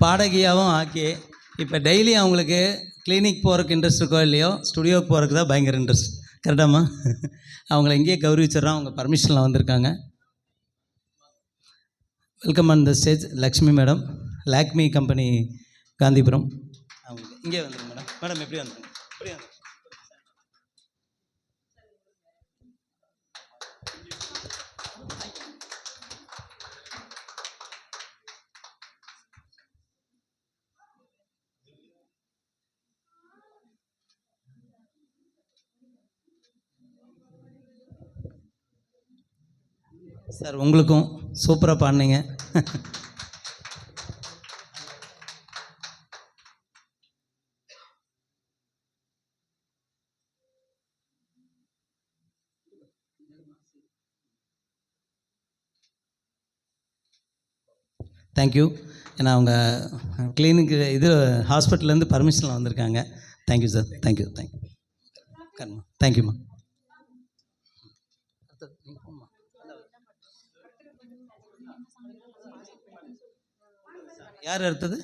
பாடகியாகவும் ஆக்கி இப்போ டெய்லி அவங்களுக்கு கிளினிக் போகிறதுக்கு இன்ட்ரெஸ்ட் இருக்கோ இல்லையோ, ஸ்டுடியோவுக்கு போகிறதுக்கு தான் பயங்கர இன்ட்ரெஸ்ட். கரெக்டாம்மா? அவங்கள இங்கேயே கௌரவிச்சிட்றோம். அவங்க பர்மிஷனில் வந்திருக்காங்க. Welcome on the stage Lakshmi madam, Lakme company Gandhipuram. அவங்க இங்கே வந்துருங்க மேடம். மேடம் எப்படி வந்துருங்க? எப்படி வந்து சார், உங்களுக்கும் சூப்பராக பாடினீங்க. தேங்க்யூ. ஏன்னா அவங்க கிளினிக்கு இது ஹாஸ்பிட்டல்லேருந்து பர்மிஷனில் வந்திருக்காங்க. Thank you sir. தேங்க்யூ. தேங்க்யூம்மா. யார் அடுத்தது?